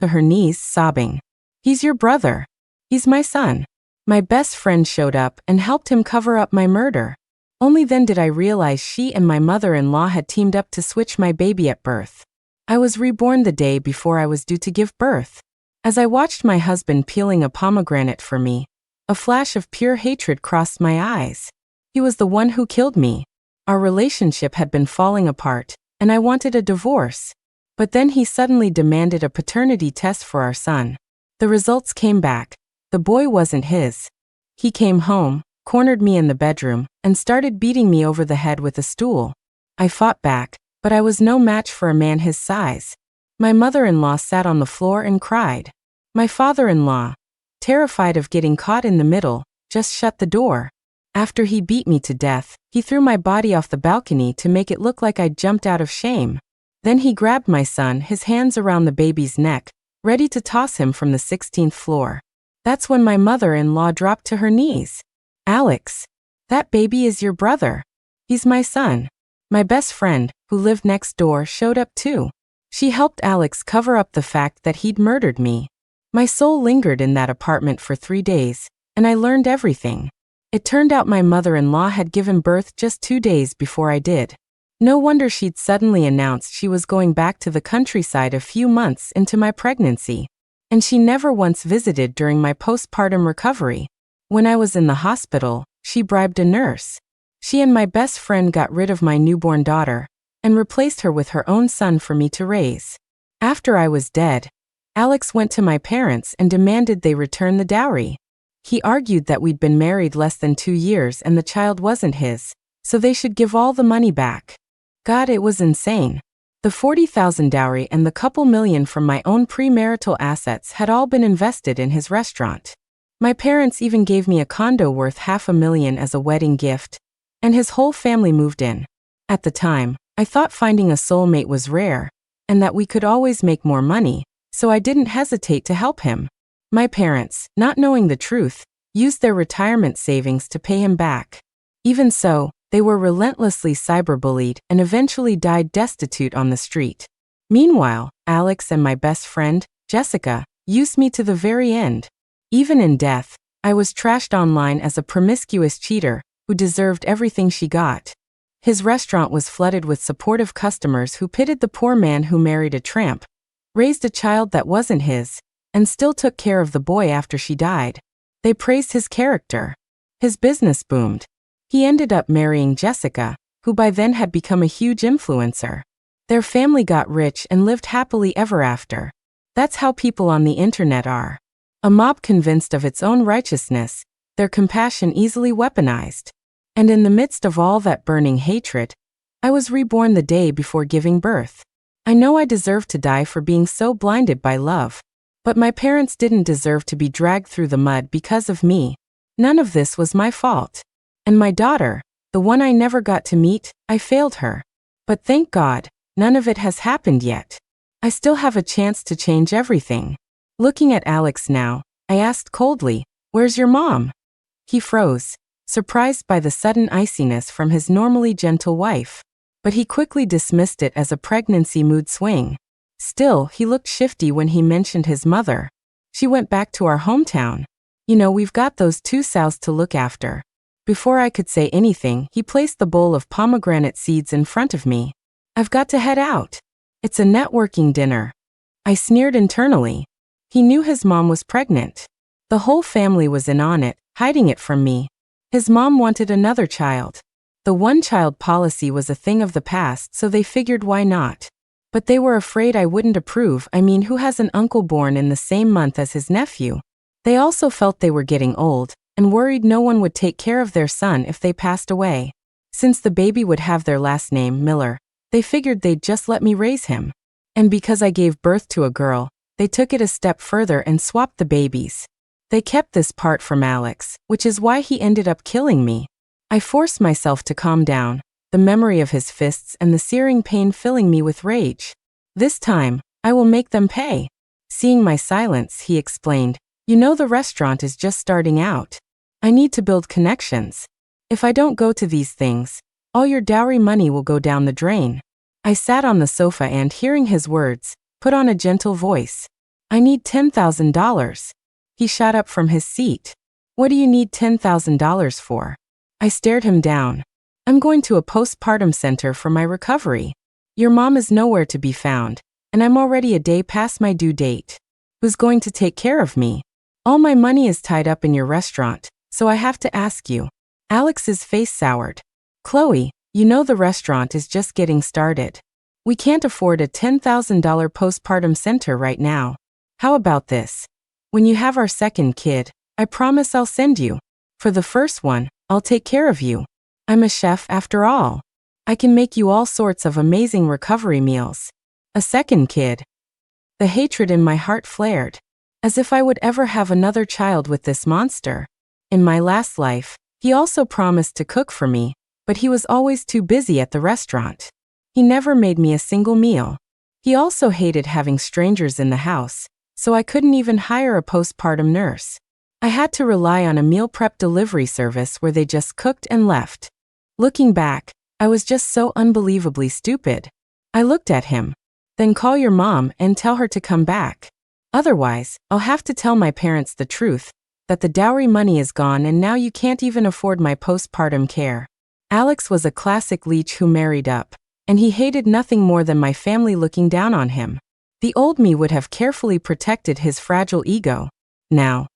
to her knees, sobbing. "He's your brother. He's my son." My best friend showed up and helped him cover up my murder. Only then did I realize she and my mother-in-law had teamed up to switch my baby at birth. I was reborn the day before I was due to give birth. As I watched my husband peeling a pomegranate for me, a flash of pure hatred crossed my eyes. He was the one who killed me. Our relationship had been falling apart, and I wanted a divorce. But then he suddenly demanded a paternity test for our son. The results came back. The boy wasn't his. He came home, cornered me in the bedroom, and started beating me over the head with a stool. I fought back, but I was no match for a man his size. My mother-in-law sat on the floor and cried. My father-in-law, terrified of getting caught in the middle, just shut the door. After he beat me to death, he threw my body off the balcony to make it look like I'd jumped out of shame. Then he grabbed my son, his hands around the baby's neck, ready to toss him from the 16th floor. That's when my mother-in-law dropped to her knees. "Alex, that baby is your brother. He's my son." My best friend, who lived next door, showed up too. She helped Alex cover up the fact that he'd murdered me. My soul lingered in that apartment for 3 days, and I learned everything. It turned out my mother-in-law had given birth just 2 days before I did. No wonder she'd suddenly announced she was going back to the countryside a few months into my pregnancy. And she never once visited during my postpartum recovery. When I was in the hospital, she bribed a nurse. She and my best friend got rid of my newborn daughter and replaced her with her own son for me to raise. After I was dead, Alex went to my parents and demanded they return the dowry. He argued that we'd been married less than 2 years and the child wasn't his, so they should give all the money back. God, it was insane. The 40,000 dowry and the couple million from my own premarital assets had all been invested in his restaurant. My parents even gave me a condo worth $500,000 as a wedding gift, and his whole family moved in. At the time, I thought finding a soulmate was rare, and that we could always make more money, so I didn't hesitate to help him. My parents, not knowing the truth, used their retirement savings to pay him back. Even so, they were relentlessly cyberbullied and eventually died destitute on the street. Meanwhile, Alex and my best friend, Jessica, used me to the very end. Even in death, I was trashed online as a promiscuous cheater who deserved everything she got. His restaurant was flooded with supportive customers who pitied the poor man who married a tramp, raised a child that wasn't his, and still took care of the boy after she died. They praised his character. His business boomed. He ended up marrying Jessica, who by then had become a huge influencer. Their family got rich and lived happily ever after. That's how people on the internet are. A mob convinced of its own righteousness, their compassion easily weaponized. And in the midst of all that burning hatred, I was reborn the day before giving birth. I know I deserved to die for being so blinded by love. But my parents didn't deserve to be dragged through the mud because of me. None of this was my fault. And my daughter, the one I never got to meet, I failed her. But thank God, none of it has happened yet. I still have a chance to change everything. Looking at Alex now, I asked coldly, "Where's your mom?" He froze, surprised by the sudden iciness from his normally gentle wife. But he quickly dismissed it as a pregnancy mood swing. Still, he looked shifty when he mentioned his mother. "She went back to our hometown. You know, we've got those 2 sows to look after." Before I could say anything, he placed the bowl of pomegranate seeds in front of me. "I've got to head out. It's a networking dinner." I sneered internally. He knew his mom was pregnant. The whole family was in on it, hiding it from me. His mom wanted another child. The one-child policy was a thing of the past, so they figured why not. But they were afraid I wouldn't approve. I mean, who has an uncle born in the same month as his nephew? They also felt they were getting old, and worried no one would take care of their son if they passed away. Since the baby would have their last name, Miller, they figured they'd just let me raise him. And because I gave birth to a girl, they took it a step further and swapped the babies. They kept this part from Alex, which is why he ended up killing me. I forced myself to calm down, the memory of his fists and the searing pain filling me with rage. "This time, I will make them pay." Seeing my silence, he explained, "You know, the restaurant is just starting out. I need to build connections. If I don't go to these things, all your dowry money will go down the drain." I sat on the sofa and, hearing his words, put on a gentle voice. I need $10,000. He shot up from his seat. What do you need $10,000 for? I stared him down. I'm going to a postpartum center for my recovery. Your mom is nowhere to be found, and I'm already a day past my due date. Who's going to take care of me? All my money is tied up in your restaurant, so I have to ask you. Alex's face soured. Chloe, you know the restaurant is just getting started. We can't afford a $10,000 postpartum center right now. How about this? When you have our second kid, I promise I'll send you. For the first one, I'll take care of you. I'm a chef after all. I can make you all sorts of amazing recovery meals. A second kid. The hatred in my heart flared. As if I would ever have another child with this monster. In my last life, he also promised to cook for me, but he was always too busy at the restaurant. He never made me a single meal. He also hated having strangers in the house, so I couldn't even hire a postpartum nurse. I had to rely on a meal prep delivery service where they just cooked and left. Looking back, I was just so unbelievably stupid. I looked at him. Then call your mom and tell her to come back. Otherwise, I'll have to tell my parents the truth, that the dowry money is gone and now you can't even afford my postpartum care. Alex was a classic leech who married up, and he hated nothing more than my family looking down on him. The old me would have carefully protected his fragile ego. Now,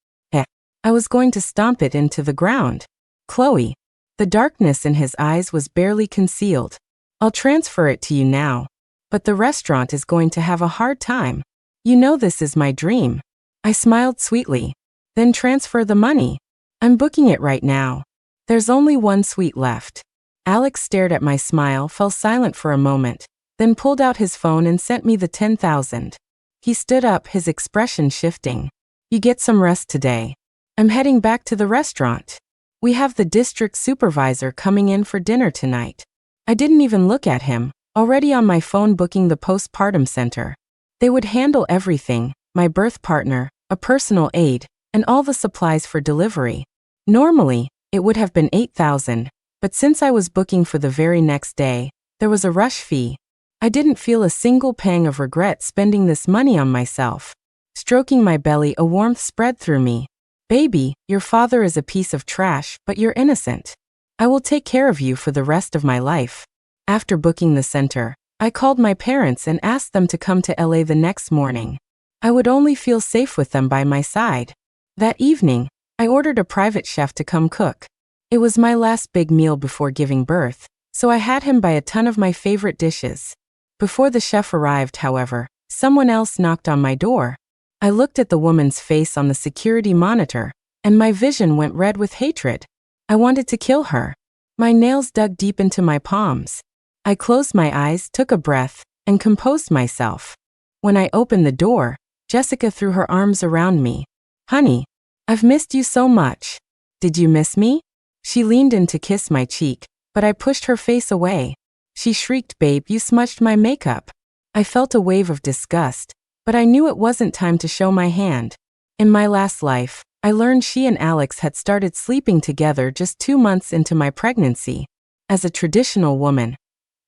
I was going to stomp it into the ground. Chloe. The darkness in his eyes was barely concealed. I'll transfer it to you now. But the restaurant is going to have a hard time. You know this is my dream. I smiled sweetly. Then transfer the money. I'm booking it right now. There's only one suite left. Alex stared at my smile, fell silent for a moment, then pulled out his phone and sent me the $10,000. He stood up, his expression shifting. You get some rest today. I'm heading back to the restaurant. We have the district supervisor coming in for dinner tonight. I didn't even look at him, already on my phone booking the postpartum center. They would handle everything, my birth partner, a personal aide, and all the supplies for delivery. Normally, it would have been $8,000, but since I was booking for the very next day, there was a rush fee. I didn't feel a single pang of regret spending this money on myself. Stroking my belly, a warmth spread through me. Baby, your father is a piece of trash, but you're innocent. I will take care of you for the rest of my life. After booking the center, I called my parents and asked them to come to LA the next morning. I would only feel safe with them by my side. That evening, I ordered a private chef to come cook. It was my last big meal before giving birth, so I had him buy a ton of my favorite dishes. Before the chef arrived, however, someone else knocked on my door. I looked at the woman's face on the security monitor, and my vision went red with hatred. I wanted to kill her. My nails dug deep into my palms. I closed my eyes, took a breath, and composed myself. When I opened the door, Jessica threw her arms around me. Honey, I've missed you so much. Did you miss me? She leaned in to kiss my cheek, but I pushed her face away. She shrieked, Babe, you smudged my makeup. I felt a wave of disgust, but I knew it wasn't time to show my hand. In my last life, I learned she and Alex had started sleeping together just 2 months into my pregnancy. As a traditional woman,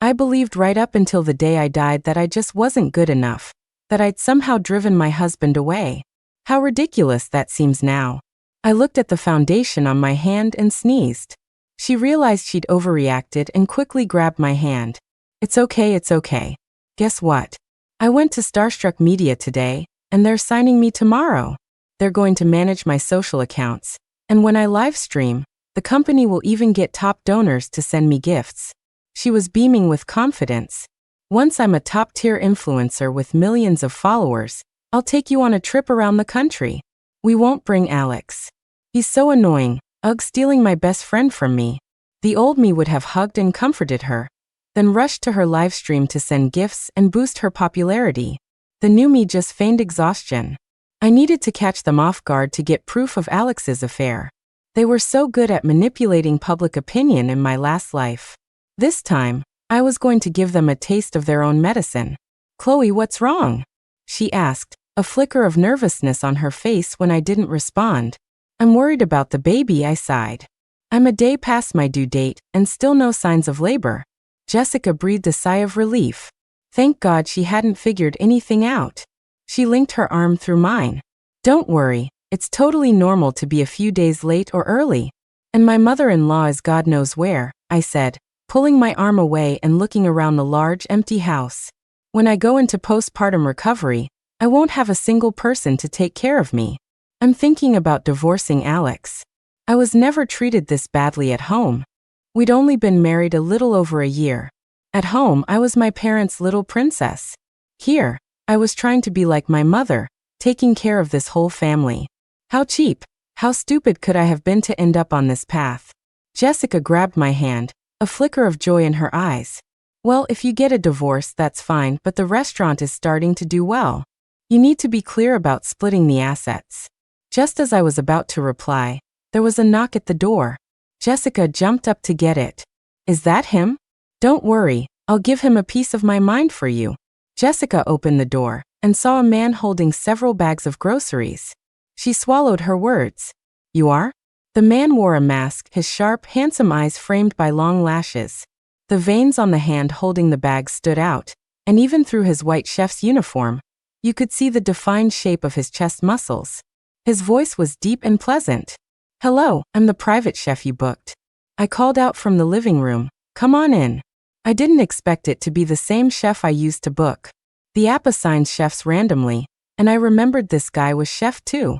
I believed right up until the day I died that I just wasn't good enough, that I'd somehow driven my husband away. How ridiculous that seems now. I looked at the foundation on my hand and sneezed. She realized she'd overreacted and quickly grabbed my hand. It's okay, it's okay. Guess what? I went to Starstruck Media today, and they're signing me tomorrow. They're going to manage my social accounts, and when I live stream, the company will even get top donors to send me gifts. She was beaming with confidence. Once I'm a top-tier influencer with millions of followers, I'll take you on a trip around the country. We won't bring Alex. He's so annoying, stealing my best friend from me. The old me would have hugged and comforted her, then rushed to her live stream to send gifts and boost her popularity. The new me just feigned exhaustion. I needed to catch them off guard to get proof of Alex's affair. They were so good at manipulating public opinion in my last life. This time, I was going to give them a taste of their own medicine. Chloe, what's wrong? She asked, a flicker of nervousness on her face when I didn't respond. I'm worried about the baby, I sighed. I'm a day past my due date, and still no signs of labor. Jessica breathed a sigh of relief. Thank God she hadn't figured anything out. She linked her arm through mine. Don't worry, it's totally normal to be a few days late or early. And my mother-in-law is God knows where, I said, pulling my arm away and looking around the large, empty house. When I go into postpartum recovery, I won't have a single person to take care of me. I'm thinking about divorcing Alex. I was never treated this badly at home. We'd only been married a little over a year. At home, I was my parents' little princess. Here, I was trying to be like my mother, taking care of this whole family. How cheap, how stupid could I have been to end up on this path? Jessica grabbed my hand, a flicker of joy in her eyes. Well, if you get a divorce, that's fine, but the restaurant is starting to do well. You need to be clear about splitting the assets. Just as I was about to reply, there was a knock at the door. Jessica jumped up to get it. Is that him? Don't worry, I'll give him a piece of my mind for you. Jessica opened the door and saw a man holding several bags of groceries. She swallowed her words. You are? The man wore a mask, his sharp, handsome eyes framed by long lashes. The veins on the hand holding the bag stood out, and even through his white chef's uniform, you could see the defined shape of his chest muscles. His voice was deep and pleasant. Hello, I'm the private chef you booked. I called out from the living room. Come on in. I didn't expect it to be the same chef I used to book. The app assigns chefs randomly, and I remembered this guy was chef too.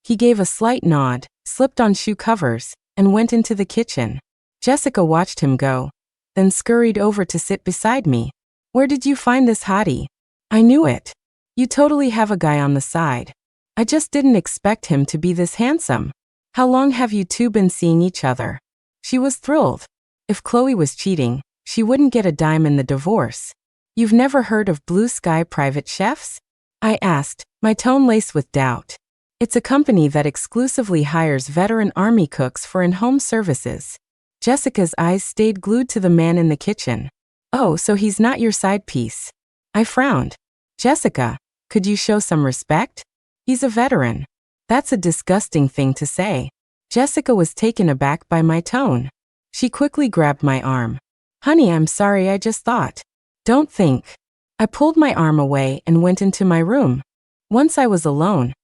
He gave a slight nod, slipped on shoe covers, and went into the kitchen. Jessica watched him go, then scurried over to sit beside me. Where did you find this hottie? I knew it. You totally have a guy on the side. I just didn't expect him to be this handsome. How long have you two been seeing each other? She was thrilled. If Chloe was cheating, she wouldn't get a dime in the divorce. You've never heard of Blue Sky Private Chefs? I asked, my tone laced with doubt. It's a company that exclusively hires veteran Army cooks for in-home services. Jessica's eyes stayed glued to the man in the kitchen. Oh, so he's not your side piece. I frowned. Jessica, could you show some respect? He's a veteran. That's a disgusting thing to say. Jessica was taken aback by my tone. She quickly grabbed my arm. Honey, I'm sorry, I just thought. Don't think. I pulled my arm away and went into my room. Once I was alone,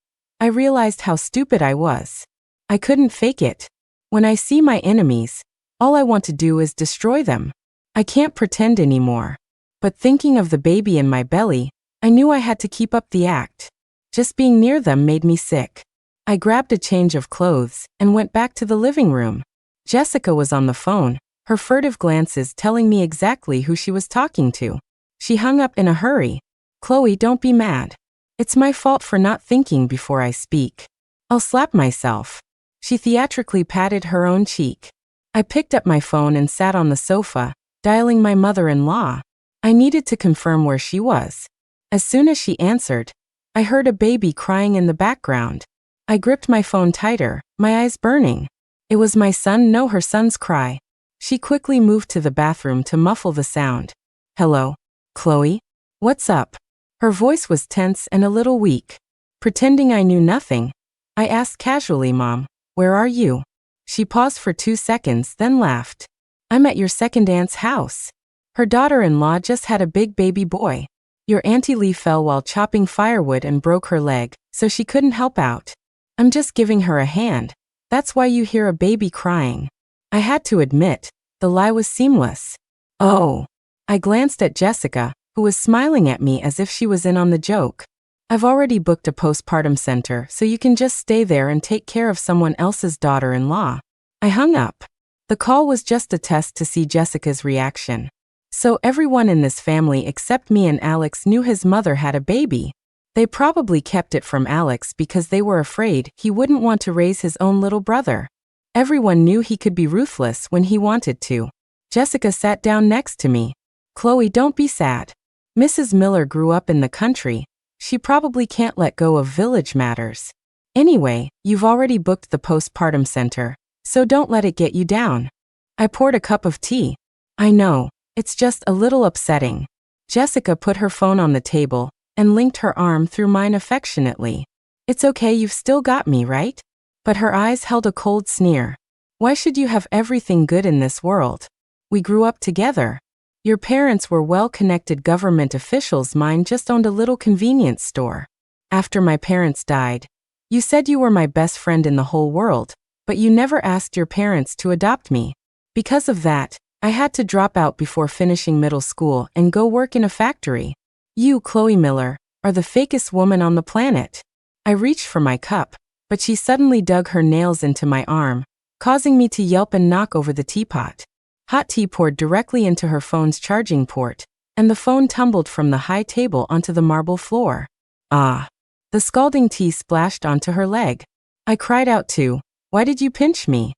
I realized how stupid I was. I couldn't fake it. When I see my enemies, all I want to do is destroy them. I can't pretend anymore. But thinking of the baby in my belly, I knew I had to keep up the act. Just being near them made me sick. I grabbed a change of clothes and went back to the living room. Jessica was on the phone, her furtive glances telling me exactly who she was talking to. She hung up in a hurry. Chloe, don't be mad. It's my fault for not thinking before I speak. I'll slap myself. She theatrically patted her own cheek. I picked up my phone and sat on the sofa, dialing my mother-in-law. I needed to confirm where she was. As soon as she answered, I heard a baby crying in the background. I gripped my phone tighter, my eyes burning. It was my son, no, her son's cry. She quickly moved to the bathroom to muffle the sound. Hello, Chloe? What's up? Her voice was tense and a little weak. Pretending I knew nothing, I asked casually, Mom, where are you? She paused for 2 seconds, then laughed. I'm at your second aunt's house. Her daughter-in-law just had a big baby boy. Your Auntie Lee fell while chopping firewood and broke her leg, so she couldn't help out. I'm just giving her a hand. That's why you hear a baby crying. I had to admit, the lie was seamless. Oh. I glanced at Jessica, who was smiling at me as if she was in on the joke. I've already booked a postpartum center, so you can just stay there and take care of someone else's daughter-in-law. I hung up. The call was just a test to see Jessica's reaction. So everyone in this family except me and Alex knew his mother had a baby. They probably kept it from Alex because they were afraid he wouldn't want to raise his own little brother. Everyone knew he could be ruthless when he wanted to. Jessica sat down next to me. Chloe, don't be sad. Mrs. Miller grew up in the country. She probably can't let go of village matters. Anyway, you've already booked the postpartum center, so don't let it get you down. I poured a cup of tea. I know, it's just a little upsetting. Jessica put her phone on the table and linked her arm through mine affectionately. It's okay, you've still got me, right? But her eyes held a cold sneer. Why should you have everything good in this world? We grew up together. Your parents were well-connected government officials, mine just owned a little convenience store. After my parents died. You said you were my best friend in the whole world, but you never asked your parents to adopt me. Because of that, I had to drop out before finishing middle school and go work in a factory. You, Chloe Miller, are the fakest woman on the planet. I reached for my cup, but she suddenly dug her nails into my arm, causing me to yelp and knock over the teapot. Hot tea poured directly into her phone's charging port, and the phone tumbled from the high table onto the marble floor. Ah! The scalding tea splashed onto her leg. I cried out too. Why did you pinch me?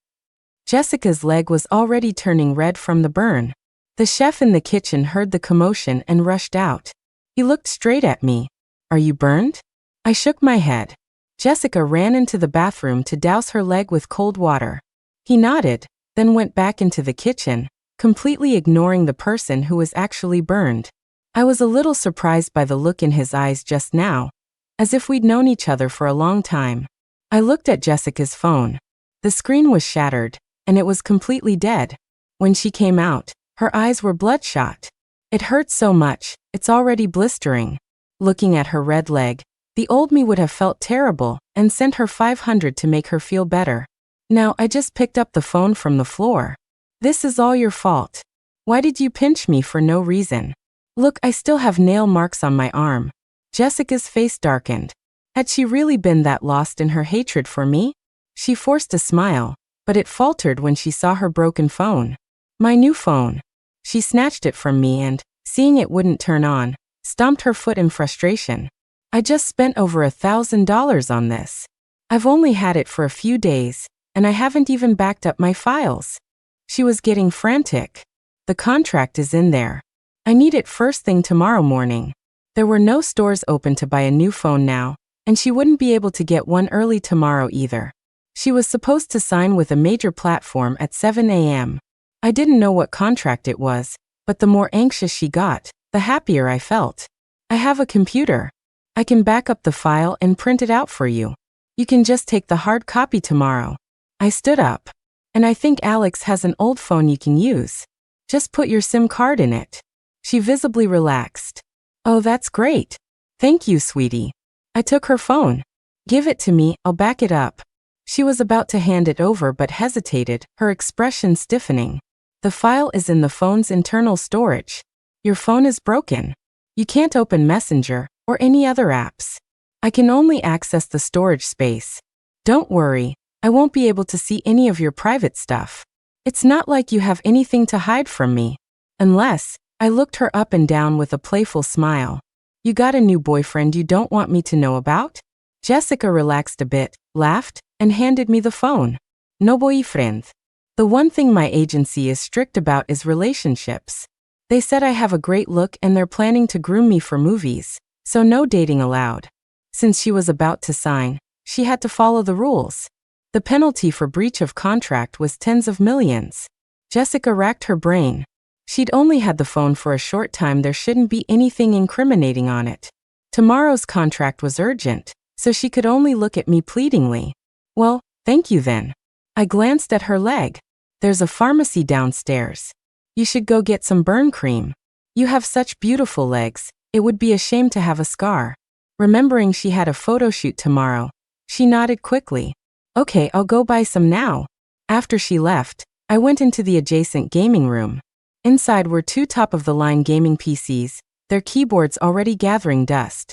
Jessica's leg was already turning red from the burn. The chef in the kitchen heard the commotion and rushed out. He looked straight at me. Are you burned? I shook my head. Jessica ran into the bathroom to douse her leg with cold water. He nodded, then went back into the kitchen, completely ignoring the person who was actually burned. I was a little surprised by the look in his eyes just now, as if we'd known each other for a long time. I looked at Jessica's phone. The screen was shattered, and it was completely dead. When she came out, her eyes were bloodshot. It hurt so much, it's already blistering. Looking at her red leg, the old me would have felt terrible and sent her 500 to make her feel better. Now I just picked up the phone from the floor. This is all your fault. Why did you pinch me for no reason? Look, I still have nail marks on my arm. Jessica's face darkened. Had she really been that lost in her hatred for me? She forced a smile, but it faltered when she saw her broken phone. My new phone. She snatched it from me and, seeing it wouldn't turn on, stomped her foot in frustration. I just spent over $1,000 on this. I've only had it for a few days, and I haven't even backed up my files. She was getting frantic. The contract is in there. I need it first thing tomorrow morning. There were no stores open to buy a new phone now, and she wouldn't be able to get one early tomorrow either. She was supposed to sign with a major platform at 7 a.m. I didn't know what contract it was, but the more anxious she got, the happier I felt. I have a computer. I can back up the file and print it out for you. You can just take the hard copy tomorrow. I stood up. And I think Alex has an old phone you can use. Just put your SIM card in it. She visibly relaxed. Oh, that's great. Thank you, sweetie. I took her phone. Give it to me, I'll back it up. She was about to hand it over but hesitated, her expression stiffening. The file is in the phone's internal storage. Your phone is broken. You can't open Messenger or any other apps. I can only access the storage space. Don't worry, I won't be able to see any of your private stuff. It's not like you have anything to hide from me. Unless, I looked her up and down with a playful smile. You got a new boyfriend you don't want me to know about? Jessica relaxed a bit, laughed, and handed me the phone. No boyfriend. The one thing my agency is strict about is relationships. They said I have a great look and they're planning to groom me for movies, so no dating allowed. Since she was about to sign, she had to follow the rules. The penalty for breach of contract was tens of millions. Jessica racked her brain. She'd only had the phone for a short time. There shouldn't be anything incriminating on it. Tomorrow's contract was urgent, so she could only look at me pleadingly. Well, thank you then. I glanced at her leg. There's a pharmacy downstairs. You should go get some burn cream. You have such beautiful legs, it would be a shame to have a scar. Remembering she had a photo shoot tomorrow, she nodded quickly. Okay, I'll go buy some now. After she left, I went into the adjacent gaming room. Inside were two top-of-the-line gaming PCs, their keyboards already gathering dust.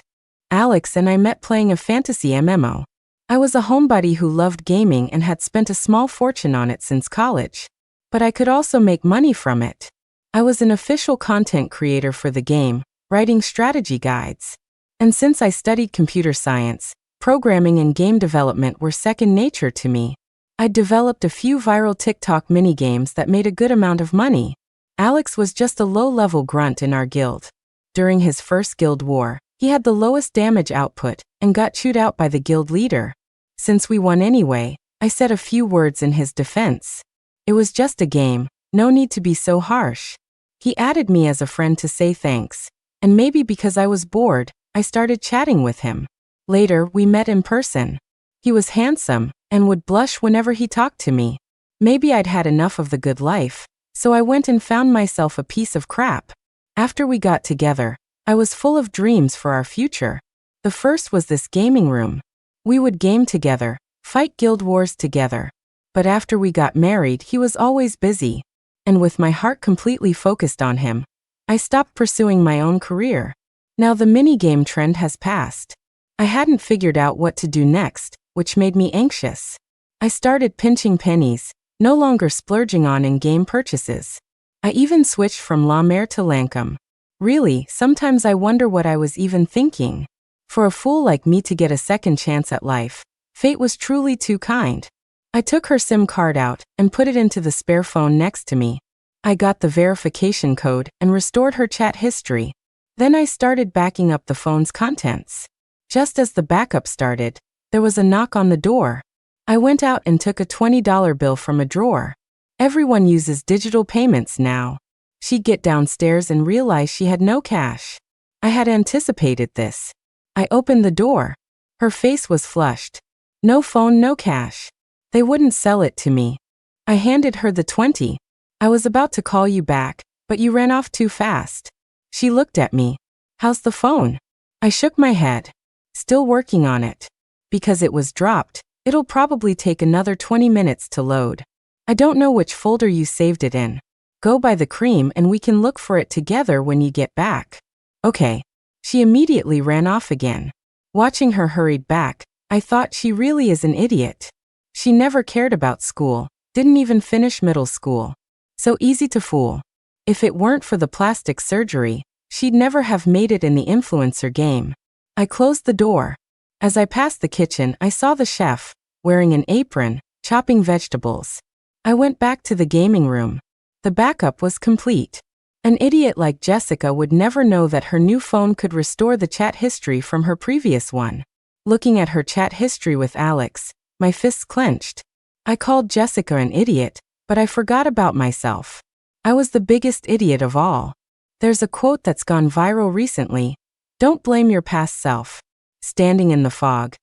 Alex and I met playing a fantasy MMO. I was a homebody who loved gaming and had spent a small fortune on it since college. But I could also make money from it. I was an official content creator for the game, writing strategy guides. And since I studied computer science, programming and game development were second nature to me. I'd developed a few viral TikTok minigames that made a good amount of money. Alex was just a low-level grunt in our guild. During his first guild war, he had the lowest damage output and got chewed out by the guild leader. Since we won anyway, I said a few words in his defense. It was just a game, no need to be so harsh. He added me as a friend to say thanks, and maybe because I was bored, I started chatting with him. Later, we met in person. He was handsome and would blush whenever he talked to me. Maybe I'd had enough of the good life, so I went and found myself a piece of crap. After we got together, I was full of dreams for our future. The first was this gaming room. We would game together, fight guild wars together. But after we got married, he was always busy. And with my heart completely focused on him, I stopped pursuing my own career. Now the minigame trend has passed. I hadn't figured out what to do next, which made me anxious. I started pinching pennies, no longer splurging on in-game purchases. I even switched from La Mer to Lancome. Really, sometimes I wonder what I was even thinking. For a fool like me to get a second chance at life, fate was truly too kind. I took her SIM card out and put it into the spare phone next to me. I got the verification code and restored her chat history. Then I started backing up the phone's contents. Just as the backup started, there was a knock on the door. I went out and took a $20 bill from a drawer. Everyone uses digital payments now. She'd get downstairs and realize she had no cash. I had anticipated this. I opened the door. Her face was flushed. No phone, no cash. They wouldn't sell it to me. I handed her the 20. I was about to call you back, but you ran off too fast. She looked at me. How's the phone? I shook my head. Still working on it. Because it was dropped, it'll probably take another 20 minutes to load. I don't know which folder you saved it in. Go buy the cream and we can look for it together when you get back. Okay. She immediately ran off again. Watching her hurried back, I thought she really is an idiot. She never cared about school, didn't even finish middle school. So easy to fool. If it weren't for the plastic surgery, she'd never have made it in the influencer game. I closed the door. As I passed the kitchen, I saw the chef, wearing an apron, chopping vegetables. I went back to the gaming room. The backup was complete. An idiot like Jessica would never know that her new phone could restore the chat history from her previous one. Looking at her chat history with Alex, my fists clenched. I called Jessica an idiot, but I forgot about myself. I was the biggest idiot of all. There's a quote that's gone viral recently. Don't blame your past self. Standing in the fog.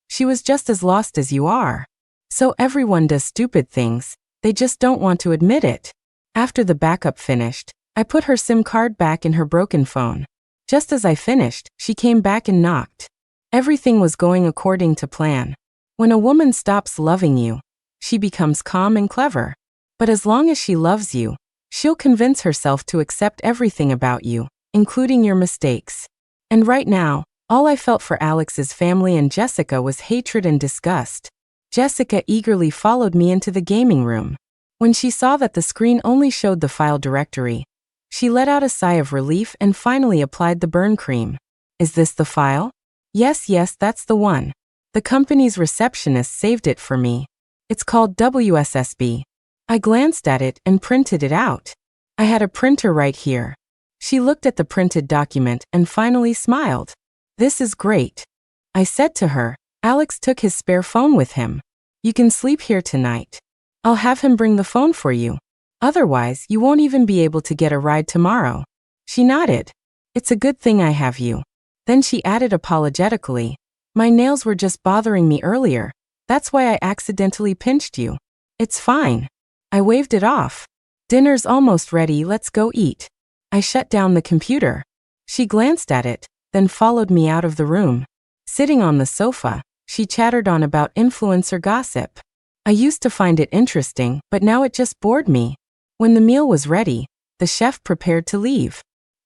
She was just as lost as you are. So everyone does stupid things, they just don't want to admit it. After the backup finished, I put her SIM card back in her broken phone. Just as I finished, she came back and knocked. Everything was going according to plan. When a woman stops loving you, she becomes calm and clever. But as long as she loves you, she'll convince herself to accept everything about you, including your mistakes. And right now, all I felt for Alex's family and Jessica was hatred and disgust. Jessica eagerly followed me into the gaming room. When she saw that the screen only showed the file directory, she let out a sigh of relief and finally applied the burn cream. Is this the file? Yes, that's the one. The company's receptionist saved it for me. It's called WSSB. I glanced at it and printed it out. I had a printer right here. She looked at the printed document and finally smiled. This is great. I said to her, Alex took his spare phone with him. You can sleep here tonight. I'll have him bring the phone for you. Otherwise, you won't even be able to get a ride tomorrow. She nodded. It's a good thing I have you. Then she added apologetically, my nails were just bothering me earlier. That's why I accidentally pinched you. It's fine. I waved it off. Dinner's almost ready, let's go eat. I shut down the computer. She glanced at it, then followed me out of the room. Sitting on the sofa, she chattered on about influencer gossip. I used to find it interesting, but now it just bored me. When the meal was ready, the chef prepared to leave.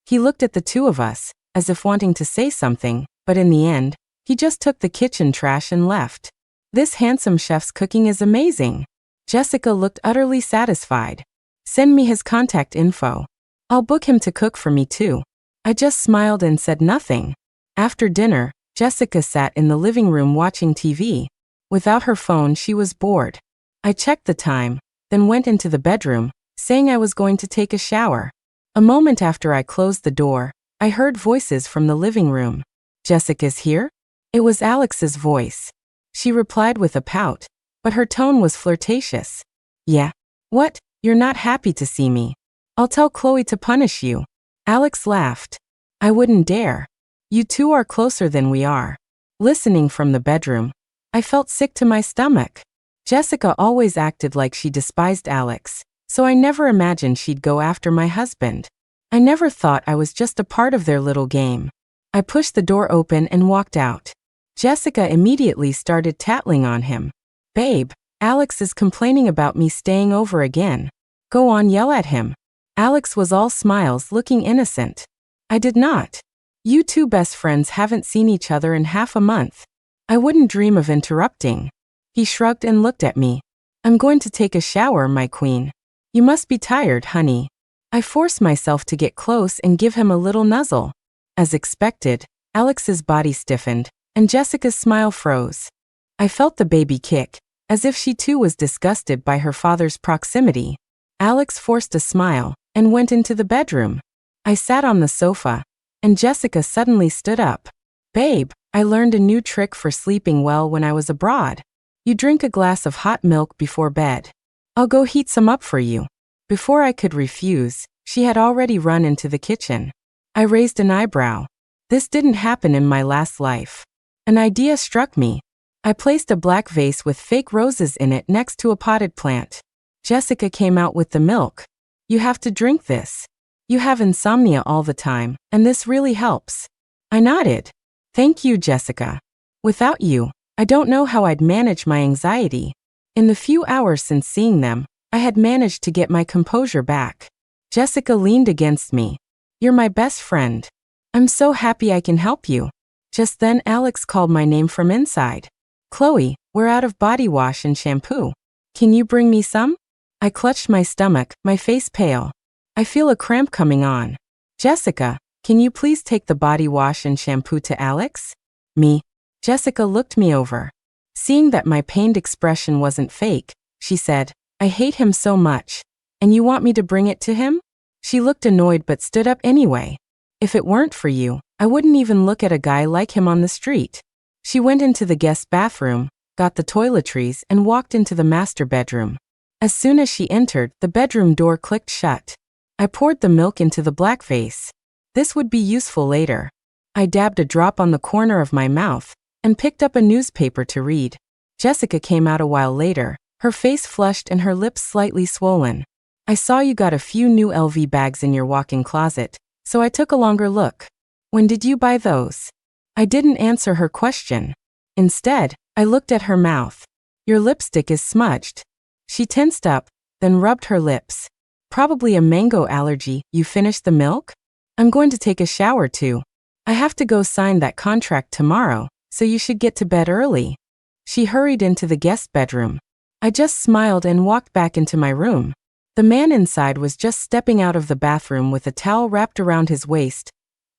He looked at the two of us, as if wanting to say something, but in the end, he just took the kitchen trash and left. This handsome chef's cooking is amazing. Jessica looked utterly satisfied. Send me his contact info. I'll book him to cook for me too. I just smiled and said nothing. After dinner, Jessica sat in the living room watching TV. Without her phone, she was bored. I checked the time, then went into the bedroom, saying I was going to take a shower. A moment after I closed the door, I heard voices from the living room. Jessica's here? It was Alex's voice. She replied with a pout, but her tone was flirtatious. Yeah. What? You're not happy to see me. I'll tell Chloe to punish you. Alex laughed. I wouldn't dare. You two are closer than we are. Listening from the bedroom, I felt sick to my stomach. Jessica always acted like she despised Alex, so I never imagined she'd go after my husband. I never thought I was just a part of their little game. I pushed the door open and walked out. Jessica immediately started tattling on him. Babe, Alex is complaining about me staying over again. Go on, yell at him. Alex was all smiles, looking innocent. I did not. You two best friends haven't seen each other in half a month. I wouldn't dream of interrupting. He shrugged and looked at me. I'm going to take a shower, my queen. You must be tired, honey. I forced myself to get close and give him a little nuzzle. As expected, Alex's body stiffened, and Jessica's smile froze. I felt the baby kick, as if she too was disgusted by her father's proximity. Alex forced a smile and went into the bedroom. I sat on the sofa, and Jessica suddenly stood up. Babe, I learned a new trick for sleeping well when I was abroad. You drink a glass of hot milk before bed. I'll go heat some up for you. Before I could refuse, she had already run into the kitchen. I raised an eyebrow. This didn't happen in my last life. An idea struck me. I placed a black vase with fake roses in it next to a potted plant. Jessica came out with the milk. You have to drink this. You have insomnia all the time, and this really helps. I nodded. Thank you, Jessica. Without you, I don't know how I'd manage my anxiety. In the few hours since seeing them, I had managed to get my composure back. Jessica leaned against me. You're my best friend. I'm so happy I can help you. Just then Alex called my name from inside. Chloe, we're out of body wash and shampoo. Can you bring me some? I clutched my stomach, my face pale. I feel a cramp coming on. Jessica, can you please take the body wash and shampoo to Alex? Me. Jessica looked me over. Seeing that my pained expression wasn't fake, she said, I hate him so much. And you want me to bring it to him? She looked annoyed but stood up anyway. If it weren't for you, I wouldn't even look at a guy like him on the street. She went into the guest bathroom, got the toiletries, and walked into the master bedroom. As soon as she entered, the bedroom door clicked shut. I poured the milk into the black vase. This would be useful later. I dabbed a drop on the corner of my mouth and picked up a newspaper to read. Jessica came out a while later, her face flushed and her lips slightly swollen. I saw you got a few new LV bags in your walk-in closet, so I took a longer look. When did you buy those? I didn't answer her question. Instead, I looked at her mouth. Your lipstick is smudged. She tensed up, then rubbed her lips. Probably a mango allergy. You finished the milk? I'm going to take a shower too. I have to go sign that contract tomorrow, so you should get to bed early. She hurried into the guest bedroom. I just smiled and walked back into my room. The man inside was just stepping out of the bathroom with a towel wrapped around his waist,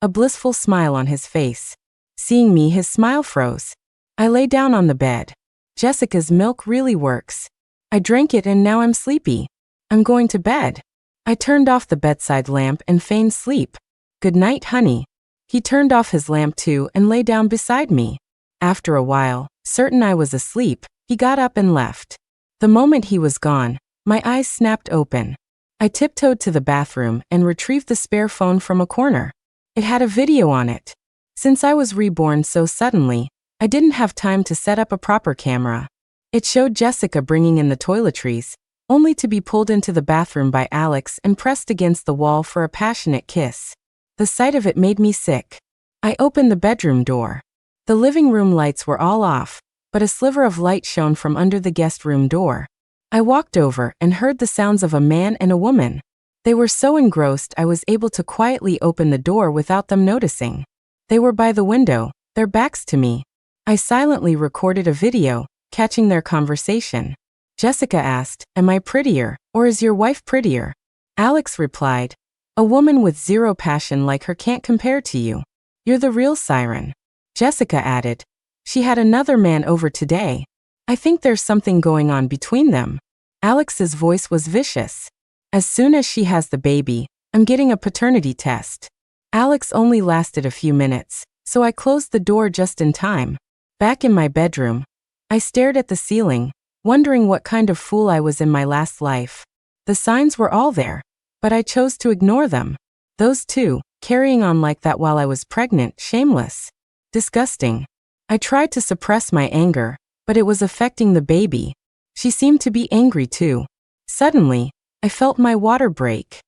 a blissful smile on his face. Seeing me, his smile froze. I lay down on the bed. Jessica's milk really works. I drank it and now I'm sleepy. I'm going to bed. I turned off the bedside lamp and feigned sleep. Good night, honey. He turned off his lamp too and lay down beside me. After a while, certain I was asleep, he got up and left. The moment he was gone, my eyes snapped open. I tiptoed to the bathroom and retrieved the spare phone from a corner. It had a video on it. Since I was reborn so suddenly, I didn't have time to set up a proper camera. It showed Jessica bringing in the toiletries, only to be pulled into the bathroom by Alex and pressed against the wall for a passionate kiss. The sight of it made me sick. I opened the bedroom door. The living room lights were all off, but a sliver of light shone from under the guest room door. I walked over and heard the sounds of a man and a woman. They were so engrossed I was able to quietly open the door without them noticing. They were by the window, their backs to me. I silently recorded a video, catching their conversation. Jessica asked, "Am I prettier, or is your wife prettier?" Alex replied, "A woman with zero passion like her can't compare to you. You're the real siren." Jessica added, "She had another man over today. I think there's something going on between them." Alex's voice was vicious. "As soon as she has the baby, I'm getting a paternity test." Alex only lasted a few minutes, so I closed the door just in time. Back in my bedroom, I stared at the ceiling, wondering what kind of fool I was in my last life. The signs were all there, but I chose to ignore them. Those two, carrying on like that while I was pregnant, shameless. Disgusting. I tried to suppress my anger, but it was affecting the baby. She seemed to be angry too. Suddenly, I felt my water break.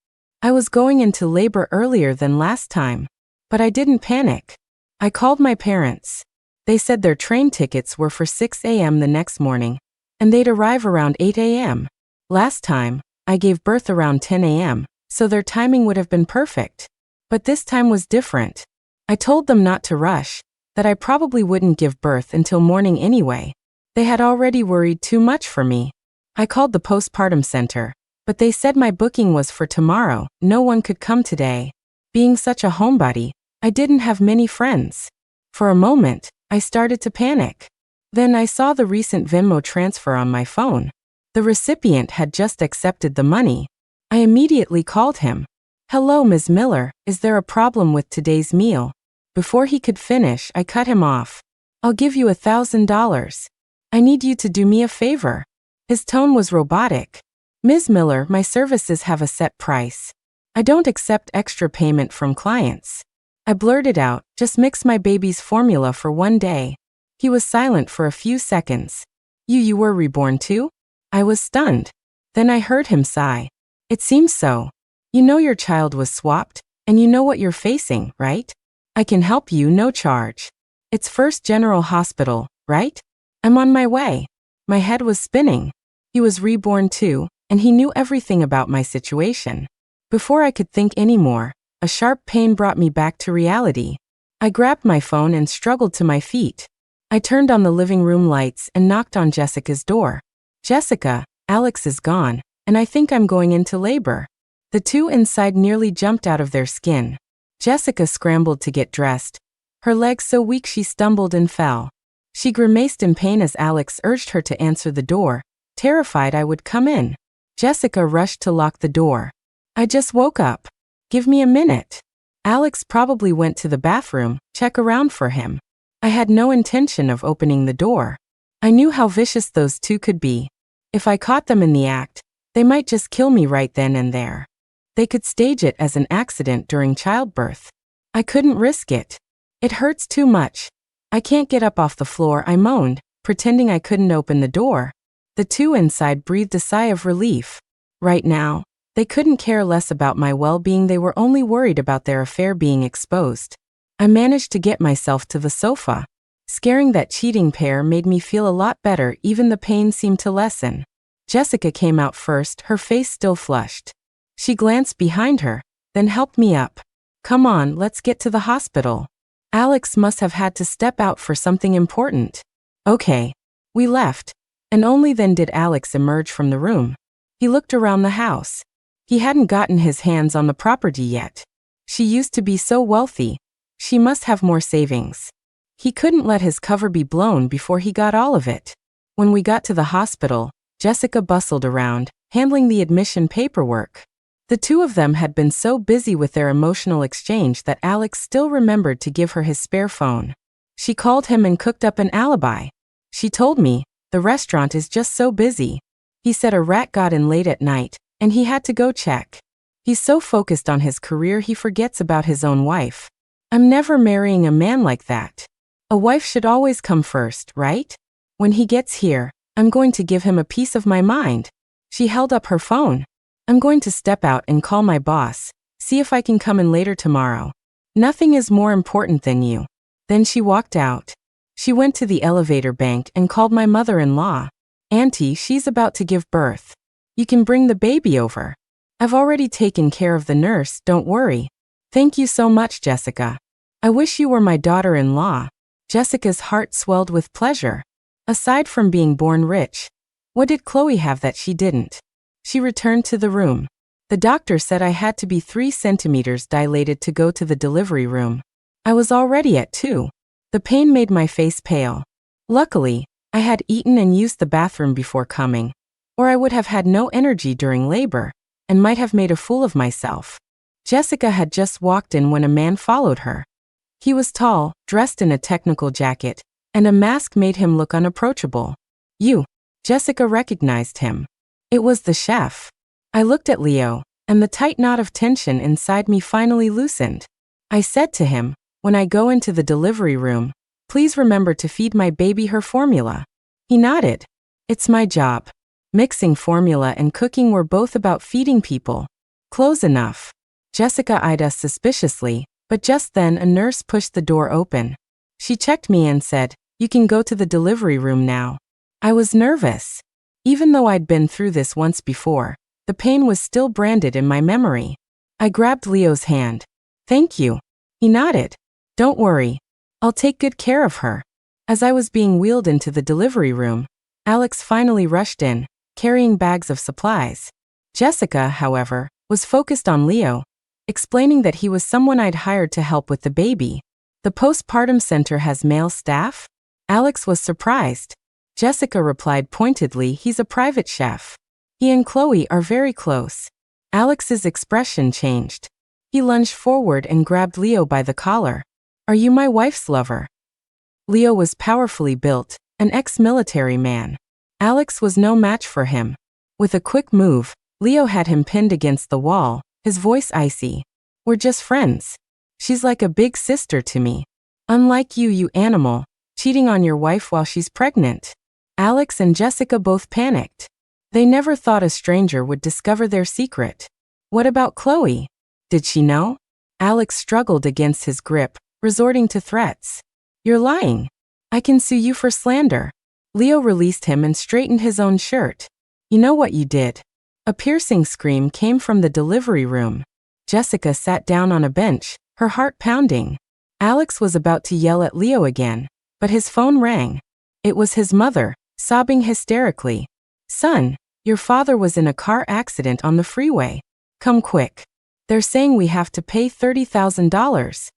I was going into labor earlier than last time, but I didn't panic. I called my parents. They said their train tickets were for 6 a.m. the next morning, and they'd arrive around 8 a.m. Last time, I gave birth around 10 a.m., so their timing would have been perfect. But this time was different. I told them not to rush, that I probably wouldn't give birth until morning anyway. They had already worried too much for me. I called the postpartum center, but they said my booking was for tomorrow, no one could come today. Being such a homebody, I didn't have many friends. For a moment, I started to panic. Then I saw the recent Venmo transfer on my phone. The recipient had just accepted the money. I immediately called him. "Hello, Ms. Miller, is there a problem with today's meal?" Before he could finish, I cut him off. "I'll give you $1,000. I need you to do me a favor." His tone was robotic. "Ms. Miller, my services have a set price. I don't accept extra payment from clients." I blurted out, "Just mix my baby's formula for one day." He was silent for a few seconds. You were reborn too?" I was stunned. Then I heard him sigh. "It seems so. You know your child was swapped, and you know what you're facing, right? I can help you, no charge. It's First General Hospital, right? I'm on my way." My head was spinning. He was reborn too, and he knew everything about my situation. Before I could think anymore, a sharp pain brought me back to reality. I grabbed my phone and struggled to my feet. I turned on the living room lights and knocked on Jessica's door. "Jessica, Alex is gone, and I think I'm going into labor." The two inside nearly jumped out of their skin. Jessica scrambled to get dressed, her legs so weak she stumbled and fell. She grimaced in pain as Alex urged her to answer the door, terrified I would come in. Jessica rushed to lock the door. "I just woke up. Give me a minute." Alex probably went to the bathroom, check around for him. I had no intention of opening the door. I knew how vicious those two could be. If I caught them in the act, they might just kill me right then and there. They could stage it as an accident during childbirth. I couldn't risk it. "It hurts too much. I can't get up off the floor," I moaned, pretending I couldn't open the door. The two inside breathed a sigh of relief. Right now, they couldn't care less about my well-being, they were only worried about their affair being exposed. I managed to get myself to the sofa. Scaring that cheating pair made me feel a lot better, even the pain seemed to lessen. Jessica came out first, her face still flushed. She glanced behind her, then helped me up. "Come on, let's get to the hospital. Alex must have had to step out for something important." "Okay." We left, and only then did Alex emerge from the room. He looked around the house. He hadn't gotten his hands on the property yet. She used to be so wealthy. She must have more savings. He couldn't let his cover be blown before he got all of it. When we got to the hospital, Jessica bustled around, handling the admission paperwork. The two of them had been so busy with their emotional exchange that Alex still remembered to give her his spare phone. She called him and cooked up an alibi. She told me, "The restaurant is just so busy." He said a rat got in late at night, and he had to go check. He's so focused on his career he forgets about his own wife. I'm never marrying a man like that. A wife should always come first, right? When he gets here, I'm going to give him a piece of my mind. She held up her phone. "I'm going to step out and call my boss, see if I can come in later tomorrow. Nothing is more important than you." Then she walked out. She went to the elevator bank and called my mother-in-law. "Auntie, she's about to give birth. You can bring the baby over. I've already taken care of the nurse, don't worry." "Thank you so much, Jessica. I wish you were my daughter-in-law." Jessica's heart swelled with pleasure. Aside from being born rich, what did Chloe have that she didn't? She returned to the room. The doctor said I had to be 3 centimeters dilated to go to the delivery room. I was already at 2. The pain made my face pale. Luckily, I had eaten and used the bathroom before coming, or I would have had no energy during labor, and might have made a fool of myself. Jessica had just walked in when a man followed her. He was tall, dressed in a technical jacket, and a mask made him look unapproachable. "You." Jessica recognized him. It was the chef. I looked at Leo, and the tight knot of tension inside me finally loosened. I said to him, "When I go into the delivery room, please remember to feed my baby her formula." He nodded. It's my job. Mixing formula and cooking were both about feeding people. Close enough. Jessica eyed us suspiciously, But just then a nurse pushed the door open. She checked me and said, "You can go to the delivery room now." I was nervous. Even though I'd been through this once before, the pain was still branded in my memory. I grabbed Leo's hand. "Thank you." He nodded. "Don't worry. I'll take good care of her." As I was being wheeled into the delivery room, Alex finally rushed in, carrying bags of supplies. Jessica, however, was focused on Leo, explaining that he was someone I'd hired to help with the baby. "The postpartum center has male staff?" Alex was surprised. Jessica replied pointedly, "He's a private chef. He and Chloe are very close." Alex's expression changed. He lunged forward and grabbed Leo by the collar. "Are you my wife's lover?" Leo was powerfully built, an ex-military man. Alex was no match for him. With a quick move, Leo had him pinned against the wall, his voice icy. "We're just friends. She's like a big sister to me. Unlike you, you animal, cheating on your wife while she's pregnant." Alex and Jessica both panicked. They never thought a stranger would discover their secret. What about Chloe? Did she know? Alex struggled against his grip, resorting to threats. "You're lying. I can sue you for slander." Leo released him and straightened his own shirt. "You know what you did." A piercing scream came from the delivery room. Jessica sat down on a bench, her heart pounding. Alex was about to yell at Leo again, but his phone rang. It was his mother, sobbing hysterically. "Son, your father was in a car accident on the freeway. Come quick. They're saying we have to pay $30,000.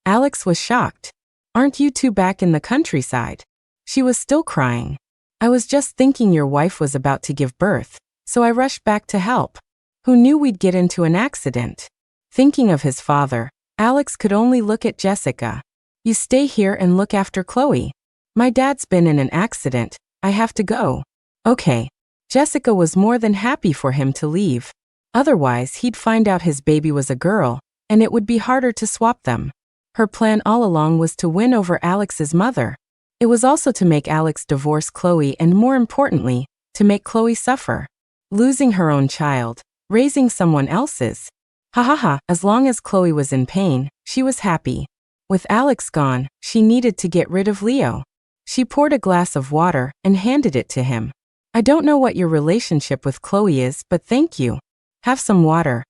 Alex was shocked. "Aren't you two back in the countryside?" She was still crying. "I was just thinking your wife was about to give birth, so I rushed back to help. Who knew we'd get into an accident?" Thinking of his father, Alex could only look at Jessica. "You stay here and look after Chloe. My dad's been in an accident. I have to go." "Okay." Jessica was more than happy for him to leave. Otherwise, he'd find out his baby was a girl, and it would be harder to swap them. Her plan all along was to win over Alex's mother. It was also to make Alex divorce Chloe and, more importantly, to make Chloe suffer. Losing her own child, raising someone else's. Ha ha ha, as long as Chloe was in pain, she was happy. With Alex gone, she needed to get rid of Leo. She poured a glass of water and handed it to him. "I don't know what your relationship with Chloe is, but thank you. Have some water."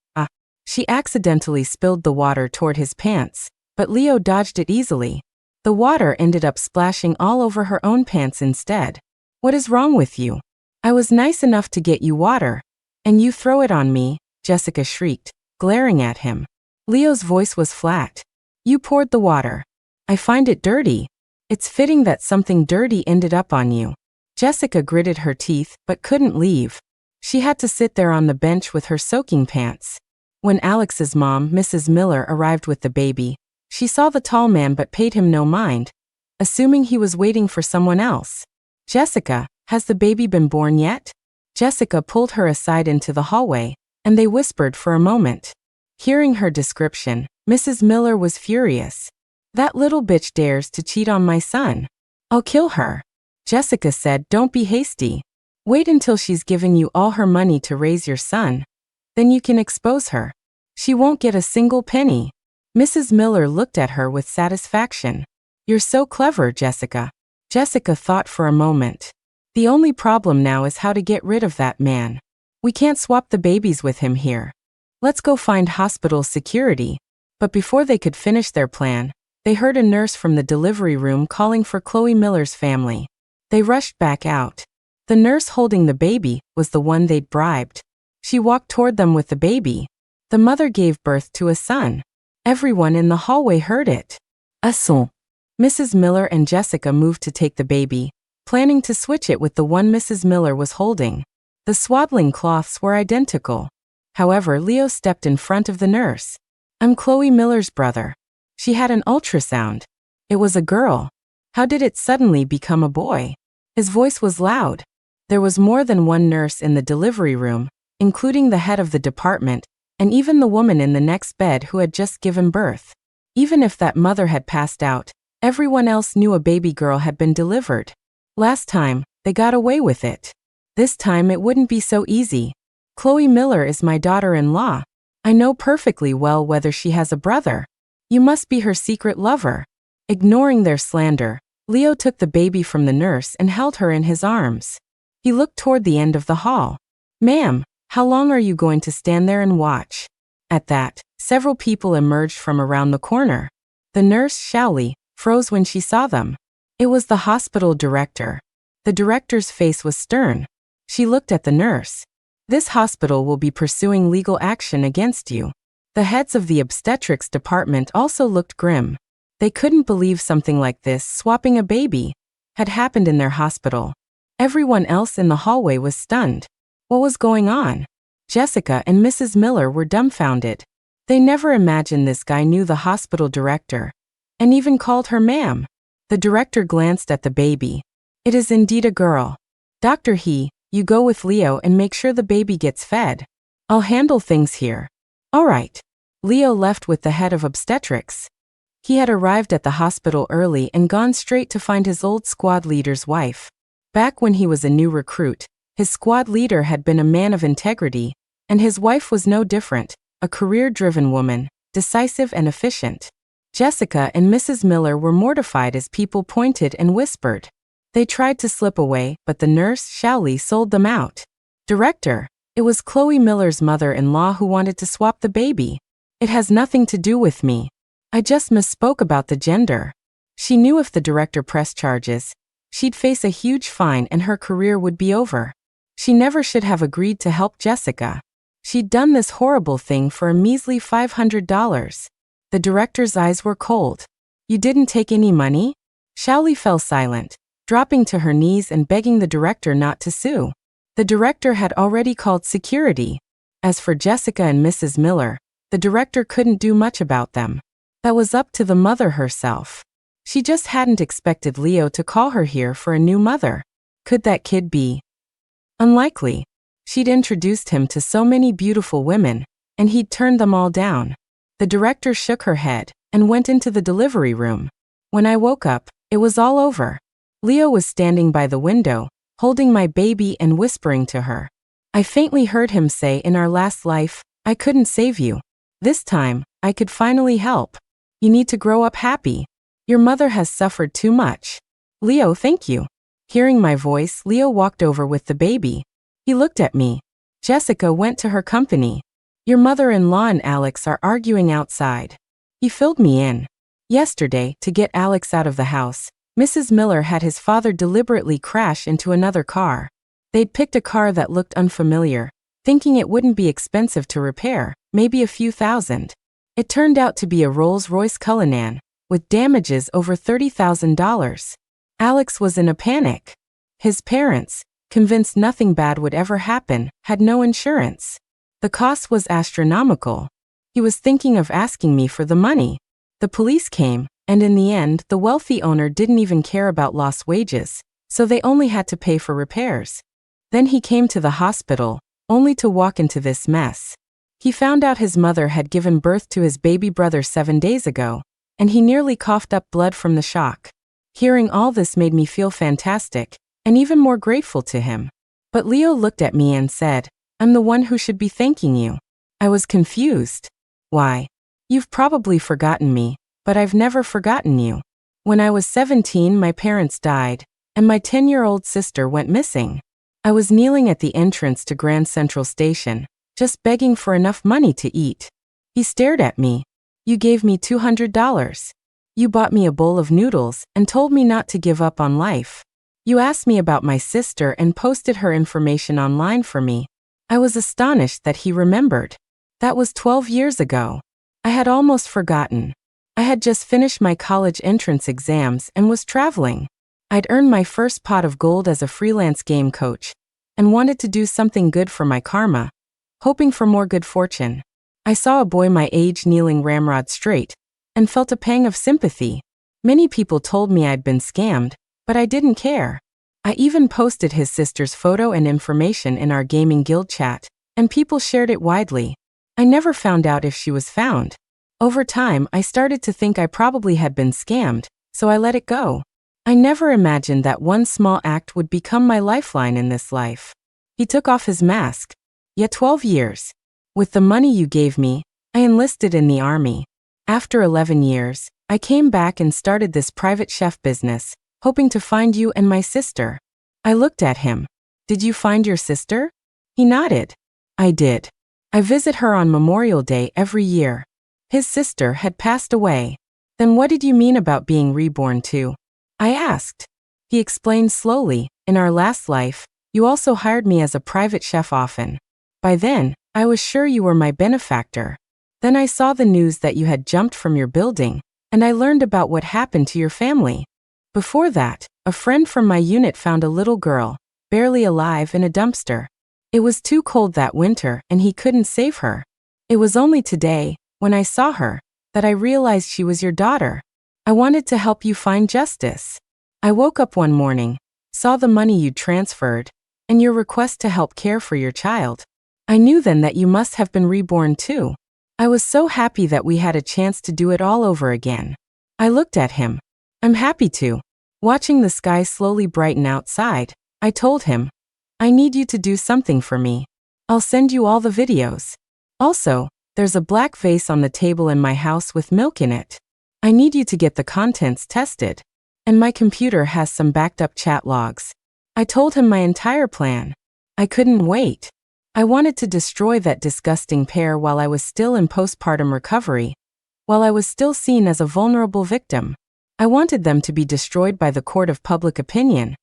She accidentally spilled the water toward his pants, but Leo dodged it easily. The water ended up splashing all over her own pants instead. "What is wrong with you? I was nice enough to get you water, and you throw it on me," Jessica shrieked, glaring at him. Leo's voice was flat. "You poured the water. I find it dirty. It's fitting that something dirty ended up on you." Jessica gritted her teeth but couldn't leave. She had to sit there on the bench with her soaking pants. When Alex's mom, Mrs. Miller, arrived with the baby, she saw the tall man but paid him no mind, assuming he was waiting for someone else. "Jessica, has the baby been born yet?" Jessica pulled her aside into the hallway, and they whispered for a moment. Hearing her description, Mrs. Miller was furious. "That little bitch dares to cheat on my son. I'll kill her." Jessica said, "Don't be hasty. Wait until she's given you all her money to raise your son. Then you can expose her. She won't get a single penny." Mrs. Miller looked at her with satisfaction. "You're so clever, Jessica." Jessica thought for a moment. "The only problem now is how to get rid of that man. We can't swap the babies with him here. Let's go find hospital security." But before they could finish their plan, they heard a nurse from the delivery room calling for Chloe Miller's family. They rushed back out. The nurse holding the baby was the one they'd bribed. She walked toward them with the baby. The mother gave birth to a son. Everyone in the hallway heard it. A son. Mrs. Miller and Jessica moved to take the baby, planning to switch it with the one Mrs. Miller was holding. The swaddling cloths were identical. However, Leo stepped in front of the nurse. "I'm Chloe Miller's brother. She had an ultrasound. It was a girl. How did it suddenly become a boy?" His voice was loud. There was more than one nurse in the delivery room, including the head of the department, and even the woman in the next bed who had just given birth. Even if that mother had passed out, everyone else knew a baby girl had been delivered. Last time, they got away with it. This time it wouldn't be so easy. "Chloe Miller is my daughter-in-law. I know perfectly well whether she has a brother." You must be her secret lover." Ignoring their slander, Leo took the baby from the nurse and held her in his arms. He looked toward the end of the hall. "Ma'am, how long are you going to stand there and watch?" At that, several people emerged from around the corner. The nurse, Shaoli, froze when she saw them. It was the hospital director. The director's face was stern. She looked at the nurse. "This hospital will be pursuing legal action against you." The heads of the obstetrics department also looked grim. They couldn't believe something like this, swapping a baby, had happened in their hospital. Everyone else in the hallway was stunned. What was going on? Jessica and Mrs. Miller were dumbfounded. They never imagined this guy knew the hospital director, and even called her ma'am. The director glanced at the baby. "It is indeed a girl. Dr. He, you go with Leo and make sure the baby gets fed. I'll handle things here." "All right." Leo left with the head of obstetrics. He had arrived at the hospital early and gone straight to find his old squad leader's wife. Back when he was a new recruit, his squad leader had been a man of integrity, and his wife was no different, a career-driven woman, decisive and efficient. Jessica and Mrs. Miller were mortified as people pointed and whispered. They tried to slip away, but the nurse, Shaoli, sold them out. "Director, it was Chloe Miller's mother-in-law who wanted to swap the baby. It has nothing to do with me. I just misspoke about the gender." She knew if the director pressed charges, she'd face a huge fine and her career would be over. She never should have agreed to help Jessica. She'd done this horrible thing for a measly $500. The director's eyes were cold. "You didn't take any money?" Shaoli fell silent, dropping to her knees and begging the director not to sue. The director had already called security. As for Jessica and Mrs. Miller, the director couldn't do much about them. That was up to the mother herself. She just hadn't expected Leo to call her here for a new mother. Could that kid be? Unlikely. She'd introduced him to so many beautiful women, and he'd turned them all down. The director shook her head and went into the delivery room. When I woke up, it was all over. Leo was standing by the window, holding my baby and whispering to her. I faintly heard him say, "In our last life, I couldn't save you. This time, I could finally help. You need to grow up happy. Your mother has suffered too much." "Leo, thank you." Hearing my voice, Leo walked over with the baby. He looked at me. Jessica went to her company. "Your mother-in-law and Alex are arguing outside." He filled me in. Yesterday, to get Alex out of the house, Mrs. Miller had his father deliberately crash into another car. They'd picked a car that looked unfamiliar, thinking it wouldn't be expensive to repair, maybe a few thousand. It turned out to be a Rolls-Royce Cullinan, with damages over $30,000. Alex was in a panic. His parents, convinced nothing bad would ever happen, had no insurance. The cost was astronomical. He was thinking of asking me for the money. The police came, and in the end, the wealthy owner didn't even care about lost wages, so they only had to pay for repairs. Then he came to the hospital, only to walk into this mess. He found out his mother had given birth to his baby brother 7 days ago, and he nearly coughed up blood from the shock. Hearing all this made me feel fantastic, and even more grateful to him. But Leo looked at me and said, "I'm the one who should be thanking you." I was confused. "Why? You've probably forgotten me, but I've never forgotten you. When I was 17, my parents died, and my 10-year-old sister went missing. I was kneeling at the entrance to Grand Central Station, just begging for enough money to eat." He stared at me. "You gave me $200. You bought me a bowl of noodles and told me not to give up on life. You asked me about my sister and posted her information online for me." I was astonished that he remembered. That was 12 years ago. I had almost forgotten. I had just finished my college entrance exams and was traveling. I'd earned my first pot of gold as a freelance game coach and wanted to do something good for my karma, hoping for more good fortune. I saw a boy my age kneeling ramrod straight and felt a pang of sympathy. Many people told me I'd been scammed, but I didn't care. I even posted his sister's photo and information in our gaming guild chat, and people shared it widely. I never found out if she was found. Over time, I started to think I probably had been scammed, so I let it go. I never imagined that one small act would become my lifeline in this life. He took off his mask. "Yet 12 years. With the money you gave me, I enlisted in the army. After 11 years, I came back and started this private chef business, hoping to find you and my sister. I looked at him. Did you find your sister? He nodded. I did. I visit her on Memorial Day every year. His sister had passed away. Then what did you mean about being reborn too? I asked. He explained slowly, in our last life, you also hired me as a private chef often. By then, I was sure you were my benefactor. Then I saw the news that you had jumped from your building, and I learned about what happened to your family. Before that, a friend from my unit found a little girl, barely alive, in a dumpster. It was too cold that winter and he couldn't save her. It was only today, when I saw her, that I realized she was your daughter. I wanted to help you find justice. I woke up one morning, saw the money you'd transferred, and your request to help care for your child. I knew then that you must have been reborn too. I was so happy that we had a chance to do it all over again. I looked at him. I'm happy to. Watching the sky slowly brighten outside, I told him, I need you to do something for me. I'll send you all the videos. Also, there's a black vase on the table in my house with milk in it. I need you to get the contents tested. And my computer has some backed up chat logs. I told him my entire plan. I couldn't wait. I wanted to destroy that disgusting pair while I was still in postpartum recovery, while I was still seen as a vulnerable victim. I wanted them to be destroyed by the court of public opinion,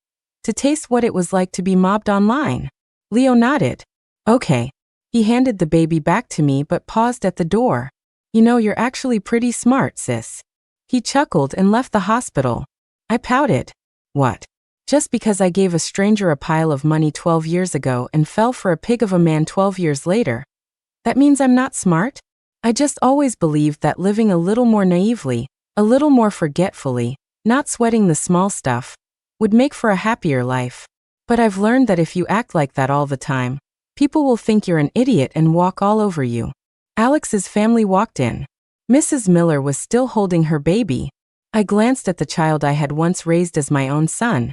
to taste what it was like to be mobbed online. Leo nodded. Okay. He handed the baby back to me but paused at the door. You know, you're actually pretty smart, sis. He chuckled and left the hospital. I pouted. What? Just because I gave a stranger a pile of money 12 years ago and fell for a pig of a man 12 years later? That means I'm not smart? I just always believed that living a little more naively, a little more forgetfully, not sweating the small stuff, would make for a happier life. But I've learned that if you act like that all the time, people will think you're an idiot and walk all over you. Alex's family walked in. Mrs. Miller was still holding her baby. I glanced at the child I had once raised as my own son,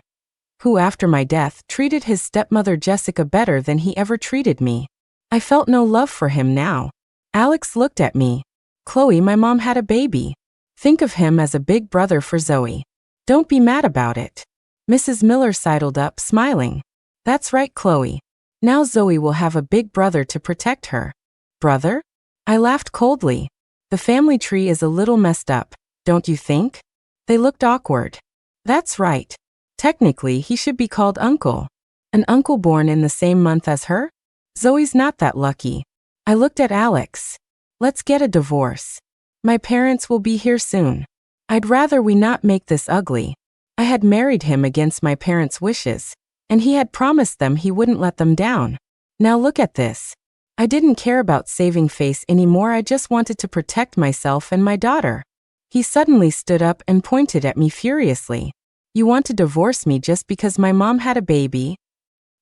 who after my death treated his stepmother Jessica better than he ever treated me. I felt no love for him now. Alex looked at me. Chloe, my mom had a baby. Think of him as a big brother for Zoe. Don't be mad about it. Mrs. Miller sidled up, smiling. That's right, Chloe. Now Zoe will have a big brother to protect her. Brother? I laughed coldly. The family tree is a little messed up, don't you think? They looked awkward. That's right. Technically, he should be called Uncle. An uncle born in the same month as her? Zoe's not that lucky. I looked at Alex. Let's get a divorce. My parents will be here soon. I'd rather we not make this ugly. I had married him against my parents' wishes, and he had promised them he wouldn't let them down. Now look at this. I didn't care about saving face anymore, I just wanted to protect myself and my daughter. He suddenly stood up and pointed at me furiously. You want to divorce me just because my mom had a baby?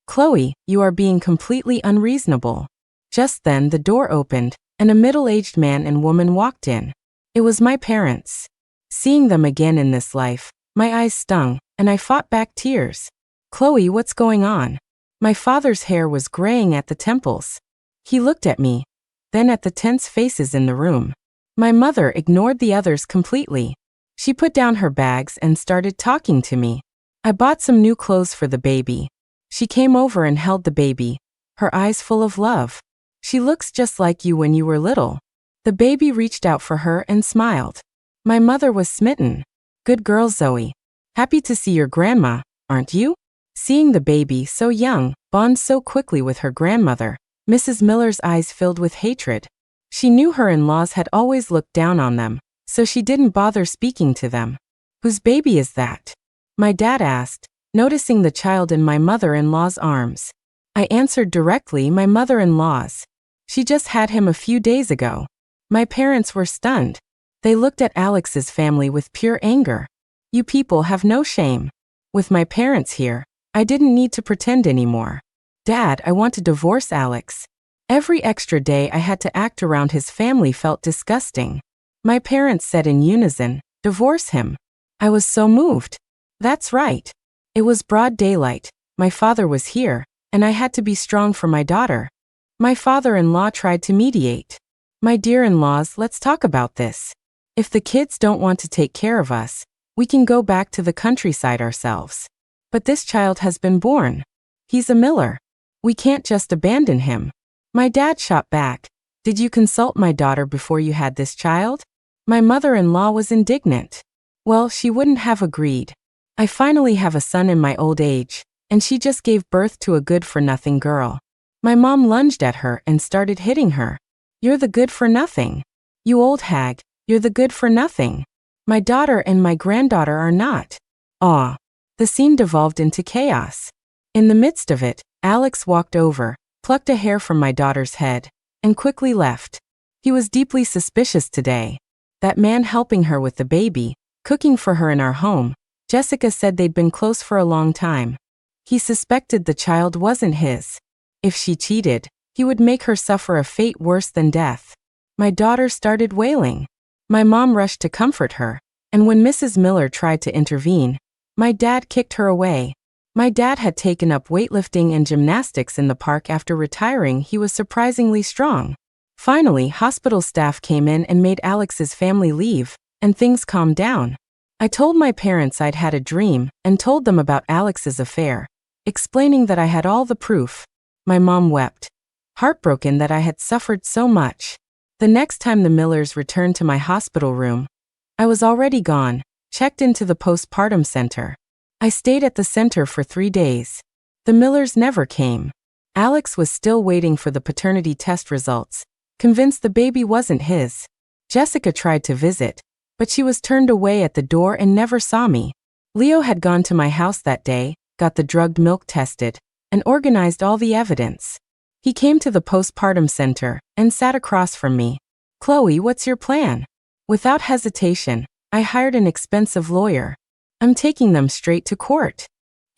Chloe, you are being completely unreasonable. Just then the door opened, and a middle-aged man and woman walked in. It was my parents. Seeing them again in this life, my eyes stung, and I fought back tears. Chloe, what's going on? My father's hair was graying at the temples. He looked at me, then at the tense faces in the room. My mother ignored the others completely. She put down her bags and started talking to me. I bought some new clothes for the baby. She came over and held the baby, her eyes full of love. She looks just like you when you were little. The baby reached out for her and smiled. My mother was smitten. Good girl, Zoe. Happy to see your grandma, aren't you? Seeing the baby, so young, bond so quickly with her grandmother, Mrs. Miller's eyes filled with hatred. She knew her in-laws had always looked down on them, so she didn't bother speaking to them. Whose baby is that? My dad asked, noticing the child in my mother-in-law's arms. I answered directly, my mother-in-law's. She just had him a few days ago. My parents were stunned. They looked at Alex's family with pure anger. You people have no shame. With my parents here, I didn't need to pretend anymore. Dad, I want to divorce Alex. Every extra day I had to act around his family felt disgusting. My parents said in unison, divorce him. I was so moved. That's right. It was broad daylight, my father was here, and I had to be strong for my daughter. My father-in-law tried to mediate. My dear in-laws, let's talk about this. If the kids don't want to take care of us, we can go back to the countryside ourselves. But this child has been born. He's a Miller. We can't just abandon him. My dad shot back. Did you consult my daughter before you had this child? My mother-in-law was indignant. Well, she wouldn't have agreed. I finally have a son in my old age, and she just gave birth to a good-for-nothing girl. My mom lunged at her and started hitting her. You're the good-for-nothing. You old hag, you're the good-for-nothing. My daughter and my granddaughter are not. Aw. The scene devolved into chaos. In the midst of it, Alex walked over, plucked a hair from my daughter's head, and quickly left. He was deeply suspicious today. That man helping her with the baby, cooking for her in our home, Jessica said they'd been close for a long time. He suspected the child wasn't his. If she cheated, he would make her suffer a fate worse than death. My daughter started wailing. My mom rushed to comfort her, and when Mrs. Miller tried to intervene, my dad kicked her away. My dad had taken up weightlifting and gymnastics in the park after retiring. He was surprisingly strong. Finally, hospital staff came in and made Alex's family leave, and things calmed down. I told my parents I'd had a dream and told them about Alex's affair, explaining that I had all the proof. My mom wept, heartbroken that I had suffered so much. The next time the Millers returned to my hospital room, I was already gone, checked into the postpartum center. I stayed at the center for 3 days. The Millers never came. Alex was still waiting for the paternity test results, convinced the baby wasn't his. Jessica tried to visit, but she was turned away at the door and never saw me. Leo had gone to my house that day, got the drugged milk tested, and organized all the evidence. He came to the postpartum center and sat across from me. Chloe, what's your plan? Without hesitation, I hired an expensive lawyer. I'm taking them straight to court.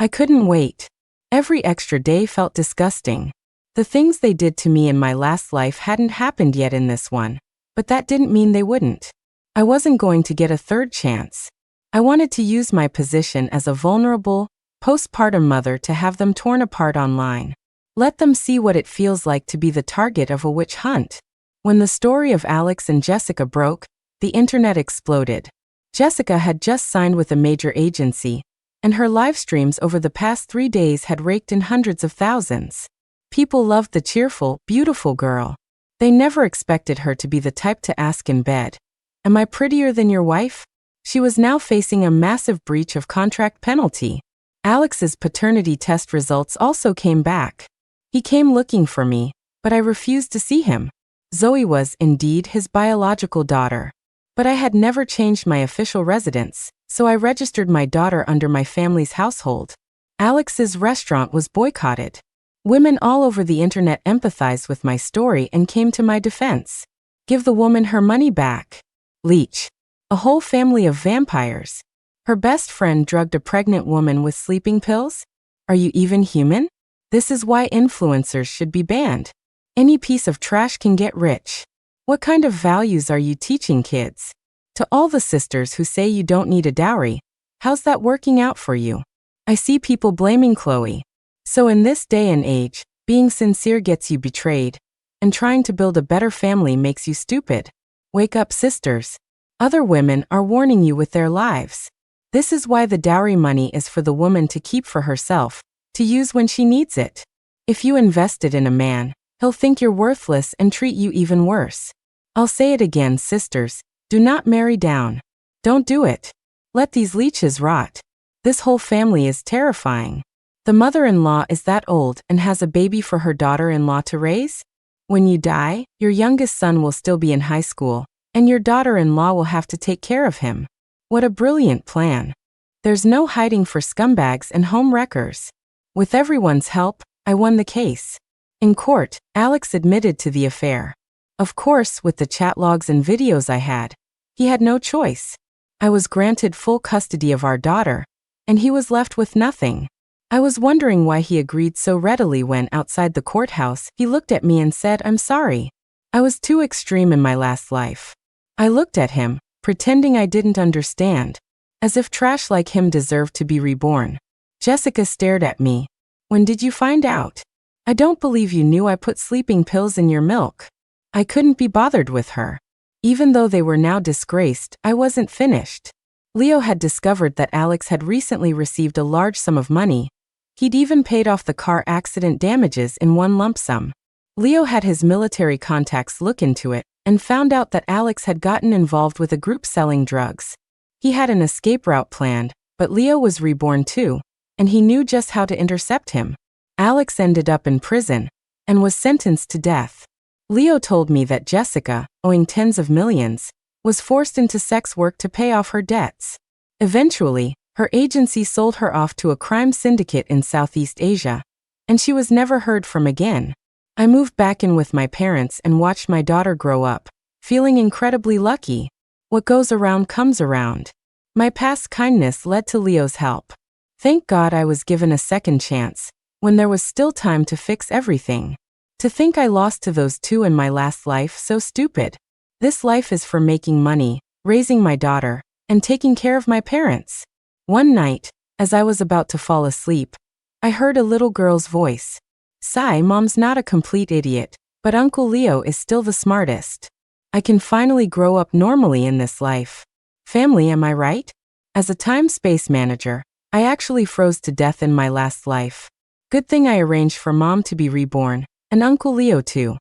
I couldn't wait. Every extra day felt disgusting. The things they did to me in my last life hadn't happened yet in this one, but that didn't mean they wouldn't. I wasn't going to get a third chance. I wanted to use my position as a vulnerable, postpartum mother to have them torn apart online. Let them see what it feels like to be the target of a witch hunt. When the story of Alex and Jessica broke, the internet exploded. Jessica had just signed with a major agency, and her live streams over the past 3 days had raked in hundreds of thousands. People loved the cheerful, beautiful girl. They never expected her to be the type to ask in bed, "Am I prettier than your wife?" She was now facing a massive breach of contract penalty. Alex's paternity test results also came back. He came looking for me, but I refused to see him. Zoe was, indeed, his biological daughter. But I had never changed my official residence, so I registered my daughter under my family's household. Alex's restaurant was boycotted. Women all over the internet empathized with my story and came to my defense. Give the woman her money back. Leech. A whole family of vampires. Her best friend drugged a pregnant woman with sleeping pills? Are you even human? This is why influencers should be banned. Any piece of trash can get rich. What kind of values are you teaching kids? To all the sisters who say you don't need a dowry, how's that working out for you? I see people blaming Chloe. So in this day and age, being sincere gets you betrayed, and trying to build a better family makes you stupid. Wake up, sisters. Other women are warning you with their lives. This is why the dowry money is for the woman to keep for herself, to use when she needs it. If you invested in a man, he'll think you're worthless and treat you even worse. I'll say it again, sisters, do not marry down. Don't do it. Let these leeches rot. This whole family is terrifying. The mother-in-law is that old and has a baby for her daughter-in-law to raise? When you die, your youngest son will still be in high school, and your daughter-in-law will have to take care of him. What a brilliant plan. There's no hiding for scumbags and home wreckers. With everyone's help, I won the case. In court, Alex admitted to the affair. Of course, with the chat logs and videos I had, he had no choice. I was granted full custody of our daughter, and he was left with nothing. I was wondering why he agreed so readily when, outside the courthouse, he looked at me and said, "I'm sorry. I was too extreme in my last life." I looked at him, pretending I didn't understand, as if trash like him deserved to be reborn. Jessica stared at me. "When did you find out? I don't believe you knew I put sleeping pills in your milk." I couldn't be bothered with her. Even though they were now disgraced, I wasn't finished. Leo had discovered that Alex had recently received a large sum of money. He'd even paid off the car accident damages in one lump sum. Leo had his military contacts look into it and found out that Alex had gotten involved with a group selling drugs. He had an escape route planned, but Leo was reborn too, and he knew just how to intercept him. Alex ended up in prison and was sentenced to death. Leo told me that Jessica, owing tens of millions, was forced into sex work to pay off her debts. Eventually, her agency sold her off to a crime syndicate in Southeast Asia, and she was never heard from again. I moved back in with my parents and watched my daughter grow up, feeling incredibly lucky. What goes around comes around. My past kindness led to Leo's help. Thank God I was given a second chance, when there was still time to fix everything. To think I lost to those two in my last life, so stupid. This life is for making money, raising my daughter, and taking care of my parents. One night, as I was about to fall asleep, I heard a little girl's voice. Sigh, Mom's not a complete idiot, but Uncle Leo is still the smartest. I can finally grow up normally in this life. Family, am I right? As a time-space manager, I actually froze to death in my last life. Good thing I arranged for Mom to be reborn, and Uncle Leo too.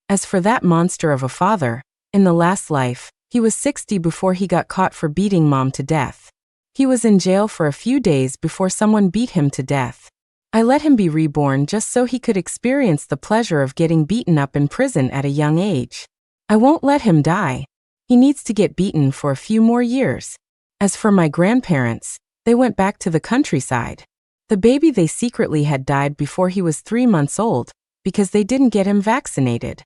As for that monster of a father, in the last life, he was 60 before he got caught for beating Mom to death. He was in jail for a few days before someone beat him to death. I let him be reborn just so he could experience the pleasure of getting beaten up in prison at a young age. I won't let him die. He needs to get beaten for a few more years. As for my grandparents, they went back to the countryside. The baby they secretly had died before he was 3 months old, because they didn't get him vaccinated.